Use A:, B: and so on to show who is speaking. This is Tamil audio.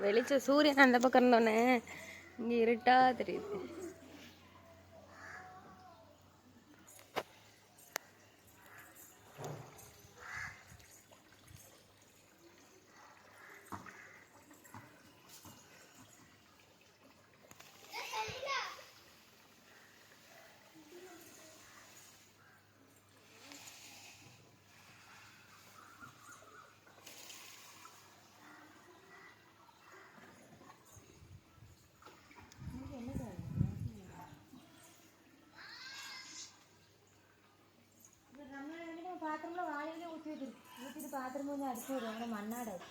A: வெளிச்சம் சூரியன் அந்த பக்கம் இருந்தோடனே இங்கே இருட்டா தெரியுது.
B: பாத்திரம்ல வாயிலே ஊற்றிட்டு பாத்திரம் கொஞ்சம் அடிச்சு விடுவாங்க மண்ணாடாது.